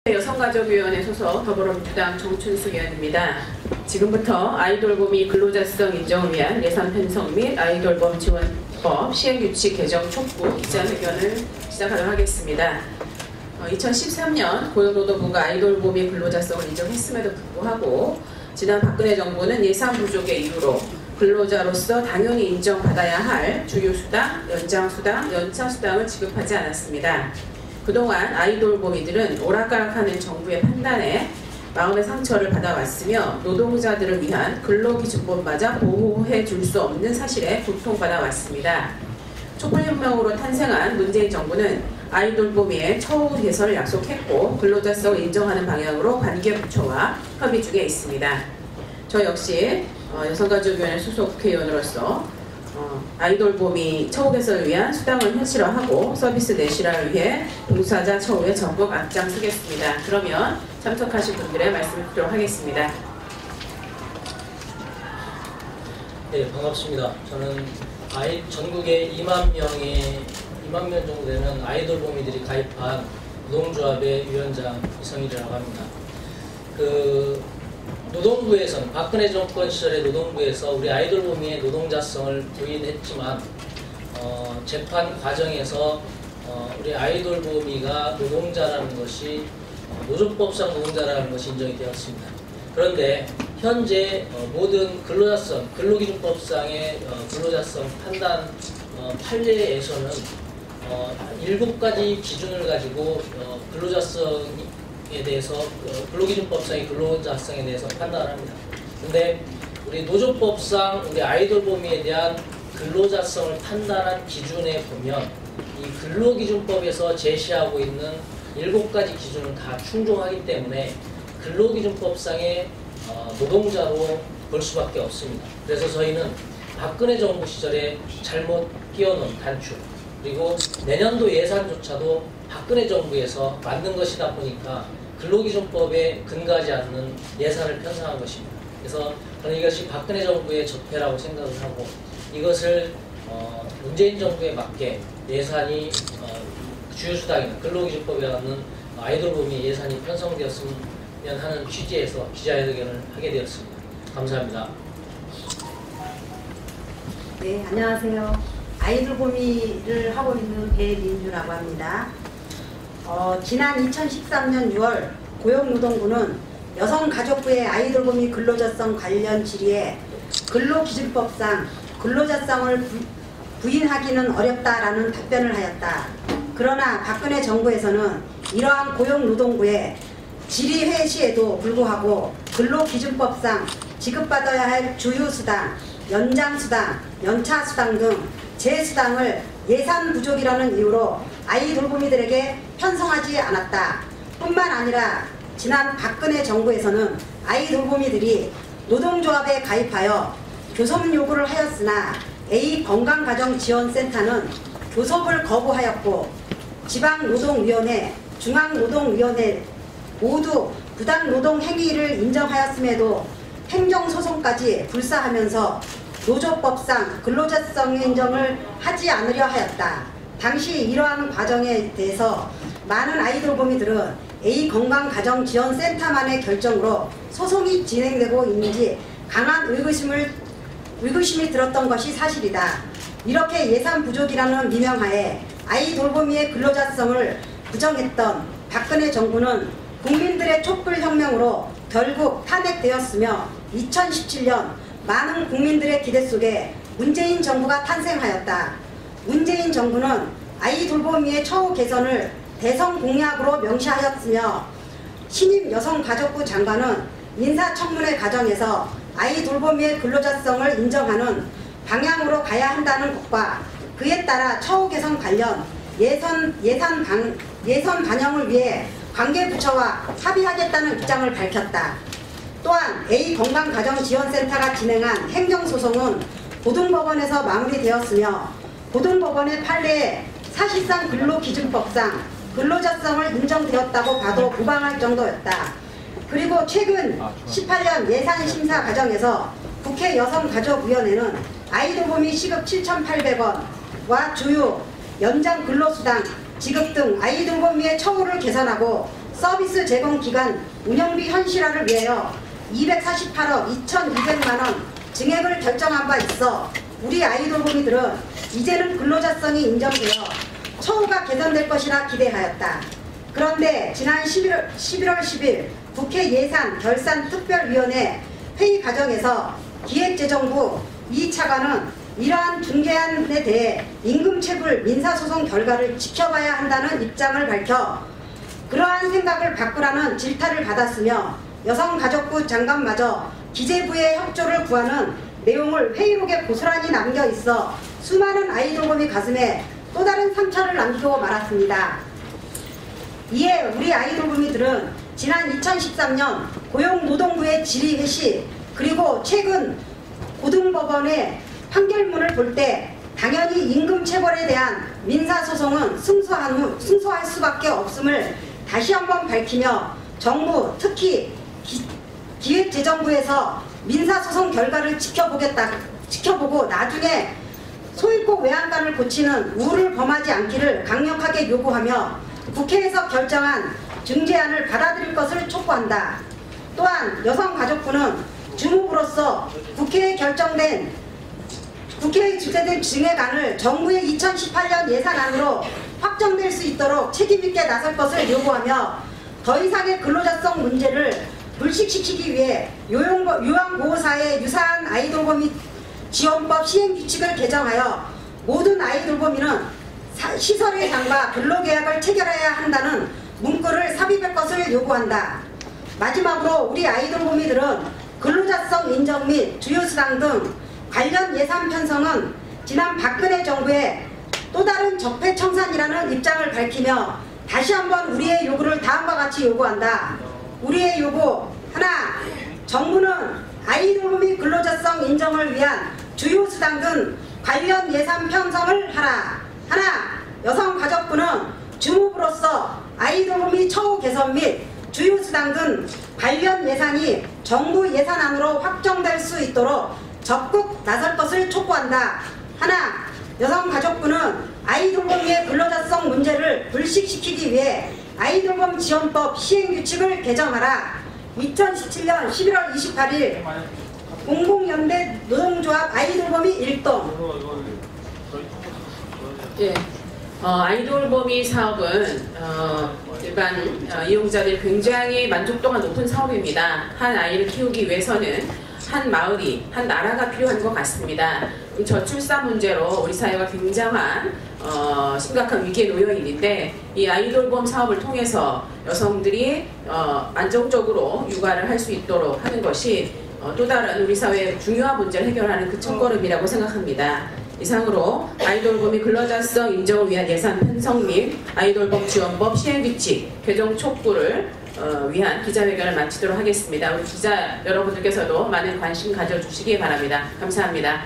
여성가족위원회 소속 더불어민주당 정춘수 의원입니다. 지금부터 아이돌봄이 근로자성 인정을 위한 예산 편성 및 아이돌봄 지원법 시행규칙 개정 촉구 기자회견을 시작하도록 하겠습니다. 2013년 고용노동부가 아이돌봄이 근로자성을 인정했음에도 불구하고 지난 박근혜 정부는 예산 부족의 이유로 근로자로서 당연히 인정받아야 할 주휴수당, 연장수당, 연차수당을 지급하지 않았습니다. 그동안 아이돌봄이들은 오락가락하는 정부의 판단에 마음의 상처를 받아왔으며 노동자들을 위한 근로기준법마저 보호해 줄 수 없는 사실에 고통받아왔습니다. 촛불혁명으로 탄생한 문재인 정부는 아이돌봄의 처우 개선을 약속했고 근로자성을 인정하는 방향으로 관계부처와 협의 중에 있습니다. 저 역시 여성가족위원회 소속 국회의원으로서 아이돌봄이 처우 개선을 위한 수당을 현실화하고 서비스 내실화를 위해 봉사자 처우에 적극 앞장서겠습니다. 그러면 참석하신 분들의 말씀을 듣도록 하겠습니다. 네, 반갑습니다. 저는 전국에 2만 명 정도 되는 아이돌봄이들이 가입한 노동조합의 위원장 이성일이라고 합니다. 노동부에서는 박근혜 정권 시절의 노동부에서 우리 아이돌봄이의 노동자성을 부인했지만 재판 과정에서 우리 아이돌봄이가 노동자라는 것이 노조법상 노동자라는 것이 인정이 되었습니다. 그런데 현재 모든 근로자성, 근로기준법상의 근로자성 판단 판례에서는 7가지 기준을 가지고 근로자성에 대해서 근로기준법상의 근로자성에 대해서 판단을 합니다. 근데 우리 노조법상 우리 아이돌봄이에 대한 근로자성을 판단한 기준에 보면 이 근로기준법에서 제시하고 있는 7가지 기준은 다 충족하기 때문에 근로기준법상의 노동자로 볼 수밖에 없습니다. 그래서 저희는 박근혜 정부 시절에 잘못 끼워놓은 단축, 그리고 내년도 예산조차도 박근혜 정부에서 만든 것이다 보니까 근로기준법에 근거하지 않는 예산을 편성한 것입니다. 그래서 저는 이것이 박근혜 정부의 적폐라고 생각을 하고 이것을 문재인 정부에 맞게 예산이 주휴수당이나 근로기준법에 맞는 아이돌봄이 예산이 편성되었으면 하는 취지에서 기자회견을 하게 되었습니다. 감사합니다. 네, 안녕하세요. 아이돌봄이를 하고 있는 배민주라고 합니다. 지난 2013년 6월 고용노동부는 여성가족부의 아이돌봄이 근로자성 관련 질의에 근로기준법상 근로자성을 부인하기는 어렵다라는 답변을 하였다. 그러나 박근혜 정부에서는 이러한 고용노동부의 질의 시에도 불구하고 근로기준법상 지급받아야 할 주휴수당, 연장수당, 연차수당 등 재수당을 예산 부족이라는 이유로 아이돌봄이들에게 편성하지 않았다. 뿐만 아니라 지난 박근혜 정부에서는 아이돌봄이들이 노동조합에 가입하여 교섭 요구를 하였으나 A건강가정지원센터는 교섭을 거부하였고 지방노동위원회, 중앙노동위원회 모두 부당노동 행위를 인정하였음에도 행정소송까지 불사하면서 노조법상 근로자성 인정을 하지 않으려 하였다. 당시 이러한 과정에 대해서 많은 아이돌봄이들은 A건강가정지원센터만의 결정으로 소송이 진행되고 있는지 강한 의구심이 들었던 것이 사실이다. 이렇게 예산 부족이라는 미명하에 아이돌봄이의 근로자성을 부정했던 박근혜 정부는 국민들의 촛불혁명으로 결국 탄핵되었으며 2017년 많은 국민들의 기대 속에 문재인 정부가 탄생하였다. 문재인 정부는 아이돌봄이의 처우 개선을 대선 공약으로 명시하였으며 신임 여성가족부 장관은 인사청문회 과정에서 아이돌봄이의 근로자성을 인정하는 방향으로 가야 한다는 것과 그에 따라 처우 개선 관련 예산 반영을 위해 관계부처와 합의하겠다는 입장을 밝혔다. 또한 A건강가정지원센터가 진행한 행정소송은 고등법원에서 마무리되었으며 고등법원의 판례에 사실상 근로기준법상 근로자성을 인정되었다고 봐도 무방할 정도였다. 그리고 최근 18년 예산심사 과정에서 국회 여성가족위원회는 아이돌봄이 시급 7,800원과 주휴, 연장 근로수당, 지급 등 아이돌봄이의 처우를 개선하고 서비스 제공 기간 운영비 현실화를 위하여 248억 2,200만 원 증액을 결정한 바 있어 우리 아이돌봄이들은 이제는 근로자성이 인정되어 처우가 개선될 것이라 기대하였다. 그런데 지난 11월 10일 국회 예산결산특별위원회 회의 과정에서 기획재정부 이 차관은 이러한 중개안에 대해 임금체불 민사소송 결과를 지켜봐야 한다는 입장을 밝혀 그러한 생각을 바꾸라는 질타를 받았으며 여성가족부 장관마저 기재부의 협조를 구하는 내용을 회의록에 고스란히 남겨 있어 수많은 아이돌봄이 가슴에 또 다른 상처를 남기고 말았습니다. 이에 우리 아이돌봄이들은 지난 2013년 고용노동부의 질의 시 그리고 최근 고등법원의 판결문을 볼 때 당연히 임금체벌에 대한 민사소송은 승소할 수밖에 없음을 다시 한번 밝히며 정부 특히 기획재정부에서 민사소송 결과를 지켜보고 나중에 소일고 외양간을 고치는 우를 범하지 않기를 강력하게 요구하며 국회에서 결정한 중재안을 받아들일 것을 촉구한다. 또한 여성가족부는 주무부로서 국회에 주재된 증액안을 정부의 2018년 예산안으로 확정될 수 있도록 책임있게 나설 것을 요구하며 더 이상의 근로자성 문제를 불식시키기 위해 요양보호사의 유사한 아이돌봄이 지원법 시행규칙을 개정하여 모든 아이돌봄이는 시설의 장과 근로계약을 체결해야 한다는 문구를 삽입할 것을 요구한다. 마지막으로 우리 아이돌봄이들은 근로자성 인정 및 주휴수당 등 관련 예산 편성은 지난 박근혜 정부의 또 다른 적폐청산이라는 입장을 밝히며 다시 한번 우리의 요구를 다음과 같이 요구한다. 우리의 요구 하나, 정부는 아이돌봄이 근로자성 인정을 위한 주휴수당 등 관련 예산 편성을 하라. 하나, 여성가족부는 주무부로서 아이돌봄이 처우 개선 및 주휴수당 등 관련 예산이 정부 예산안으로 확정될 수 있도록 적극 나설 것을 촉구한다. 하나, 여성가족부는 아이돌봄의 근로자성 문제를 불식시키기 위해 아이돌봄 지원법 시행규칙을 개정하라. 2017년 11월 28일 공공연대 노동조합 아이돌봄이 일동. 예, 아이돌봄이 사업은 일반 이용자들 굉장히 만족도가 높은 사업입니다. 한 아이를 키우기 위해서는 한 마을이, 한 나라가 필요한 것 같습니다. 저출산 문제로 우리 사회가 굉장한 심각한 위기에 놓여 있는데 이 아이돌봄 사업을 통해서 여성들이 안정적으로 육아를 할 수 있도록 하는 것이 또 다른 우리 사회의 중요한 문제를 해결하는 그 첫걸음이라고 생각합니다. 이상으로 아이돌봄이 근로자성 인정을 위한 예산 편성 및 아이돌봄 지원법 시행규칙 개정 촉구를 위한 기자회견을 마치도록 하겠습니다. 우리 기자 여러분들께서도 많은 관심 가져주시기 바랍니다. 감사합니다.